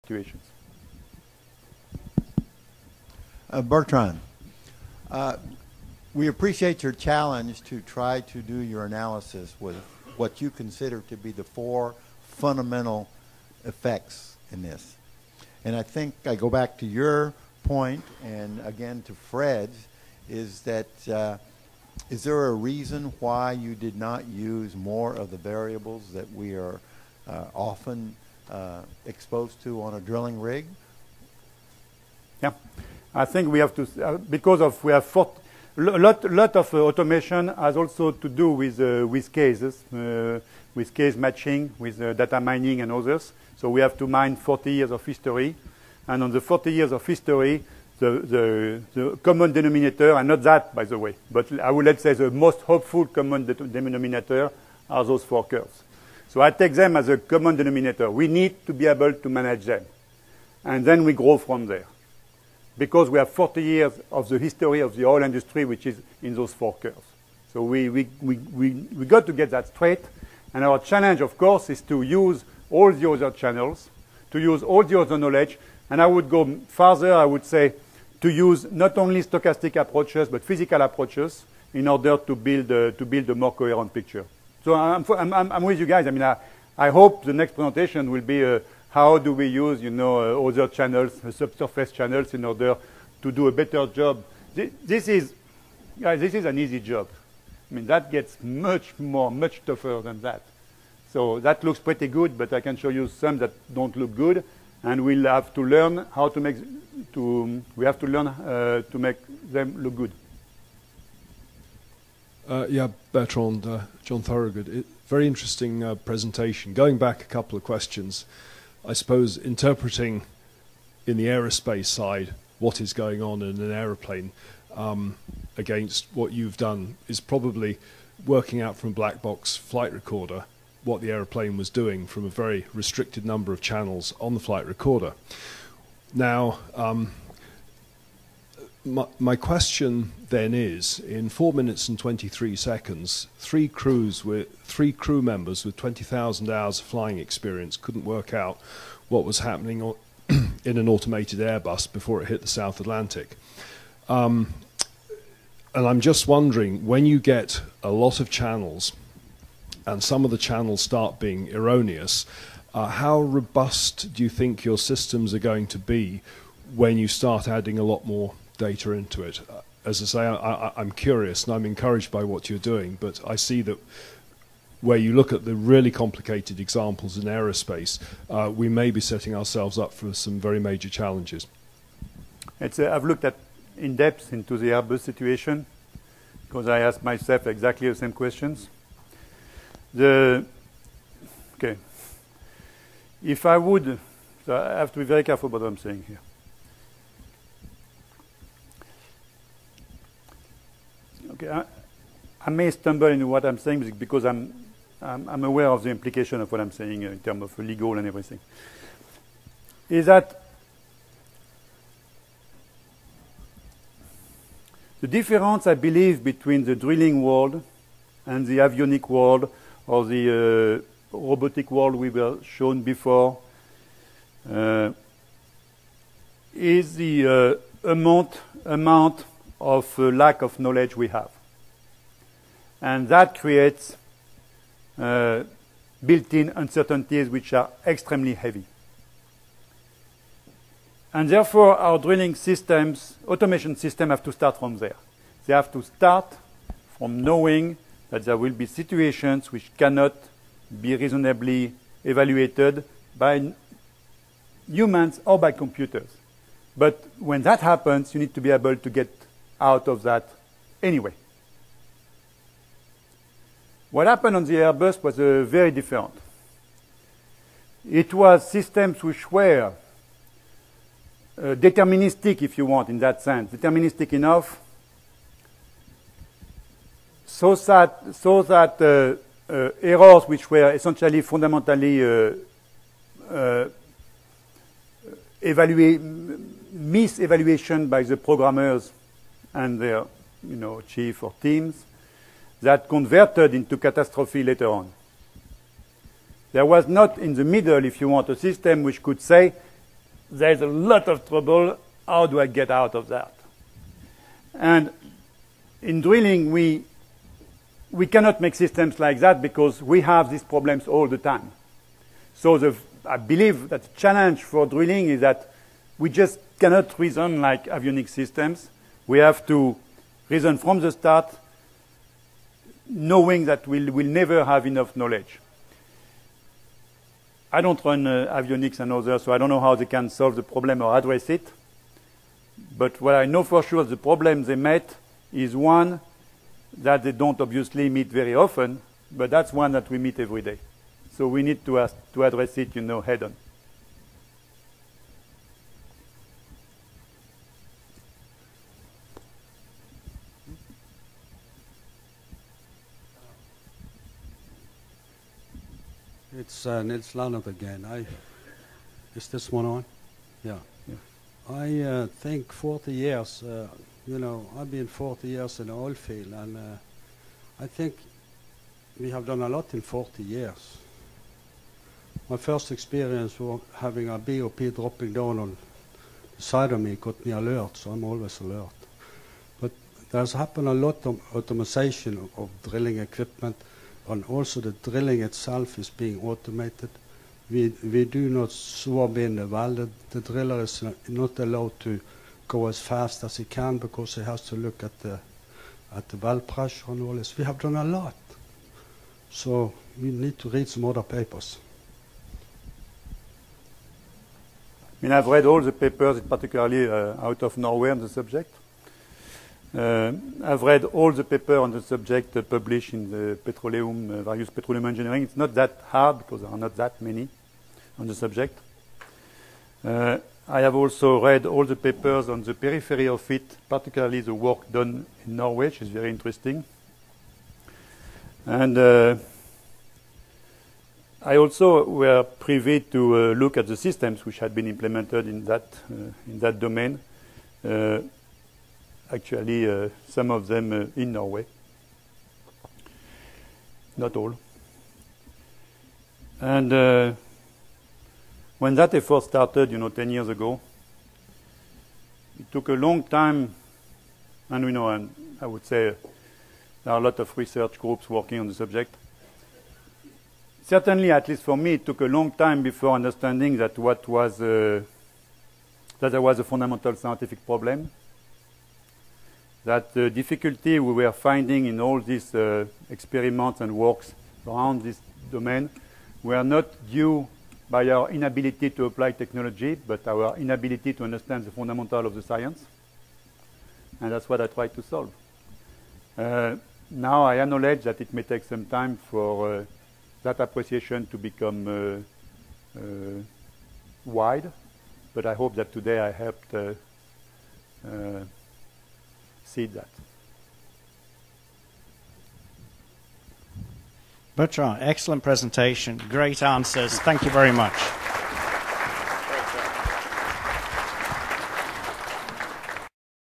situations. Bertrand, we appreciate your challenge to try to do your analysis with what you consider to be the 4 fundamental effects in this. And I think I go back to your point, and again to Fred's, is that is there a reason why you did not use more of the variables that we are often exposed to on a drilling rig? Yeah, I think we have to, because of we have a lot of automation has also to do with cases, with case matching, with data mining and others. So we have to mine 40 years of history, and on the 40 years of history, the common denominator, and not that, by the way, but I would let's say the most hopeful common denominator are those 4 curves. So I take them as a common denominator. We need to be able to manage them, and then we grow from there, because we have 40 years of the history of the oil industry, which is in those 4 curves. So we got to get that straight, and our challenge, of course, is to use all the other channels, to use all the other knowledge, and I would go farther. I would say to use not only stochastic approaches but physical approaches in order to build a more coherent picture. So I'm with you guys. I mean, I hope the next presentation will be how do we use, other channels, subsurface channels, in order to do a better job. This is an easy job. I mean, that gets much tougher than that. So that looks pretty good, but I can show you some that don't look good, and we'll have to learn how to make to make them look good. Yeah, Bertrand, John Thorogood, very interesting presentation. Going back a couple of questions, I suppose interpreting in the aerospace side what is going on in an aeroplane against what you've done is probably working out from a black box flight recorder what the aeroplane was doing from a very restricted number of channels on the flight recorder. Now, my question then is, in 4 minutes and 23 seconds, 3 crew members with 20,000 hours of flying experience couldn't work out what was happening in an automated Airbus before it hit the South Atlantic. And I'm just wondering, when you get a lot of channels and some of the channels start being erroneous, how robust do you think your systems are going to be when you start adding a lot more data into it? As I say, I'm curious and I'm encouraged by what you're doing, but I see that where you look at the really complicated examples in aerospace, we may be setting ourselves up for some very major challenges. I've looked in depth into the Airbus situation, because I asked myself exactly the same questions. Okay. If I would, so I have to be very careful about what I'm saying here. Okay, I may stumble into what I'm saying because I'm aware of the implication of what I'm saying in terms of legal and everything. Is that the difference, I believe, between the drilling world and the avionic world or the robotic world we were shown before is the amount of lack of knowledge we have. And that creates built-in uncertainties which are extremely heavy. And therefore, our drilling systems, automation systems, have to start from there. They have to start from knowing that there will be situations which cannot be reasonably evaluated by humans or by computers. But when that happens, you need to be able to get out of that anyway. What happened on the Airbus was very different. It was systems which were deterministic, if you want, in that sense. Deterministic enough so that errors which were essentially fundamentally misevaluation by the programmers and their chief or teams, that converted into catastrophe later on. There was not in the middle, if you want, a system which could say, there's a lot of trouble. How do I get out of that? And in drilling, we cannot make systems like that because we have these problems all the time. So I believe that the challenge for drilling is that we just cannot reason like avionics systems. We have to reason from the start, knowing that we'll never have enough knowledge. I don't run avionics and others, so I don't know how they can solve the problem or address it. But what I know for sure, the problem they met is one that they don't obviously meet very often, but that's one that we meet every day. So we need to address it, head on. It's Nils Lannert again. Is this one on? Yeah. I think 40 years, I've been 40 years in the oil field, and I think we have done a lot in 40 years. My first experience was having a BOP dropping down on the side of me got me alert, so I'm always alert. But there's happened a lot of automation of drilling equipment, and also the drilling itself is being automated. We do not swab in the well. The driller is not allowed to go as fast as he can because he has to look at the well pressure and all this. We have done a lot. So we need to read some other papers. I mean, I've read all the papers, particularly out of Norway on the subject. I've read all the papers on the subject published in the petroleum, various petroleum engineering. It's not that hard because there are not that many on the subject. I have also read all the papers on the periphery of it, particularly the work done in Norway, which is very interesting. And I also were privy to look at the systems which had been implemented in that domain. Actually, some of them in Norway. Not all. And when that effort started, 10 years ago, it took a long time, and I would say there are a lot of research groups working on the subject. Certainly, at least for me, it took a long time before understanding that that there was a fundamental scientific problem. That the difficulty we were finding in all these experiments and works around this domain were not due by our inability to apply technology, but our inability to understand the fundamental of the science. And that's what I try to solve. Now I acknowledge that it may take some time for that appreciation to become wide, but I hope that today I helped see that. Bertrand, excellent presentation, great answers. Thank you very much.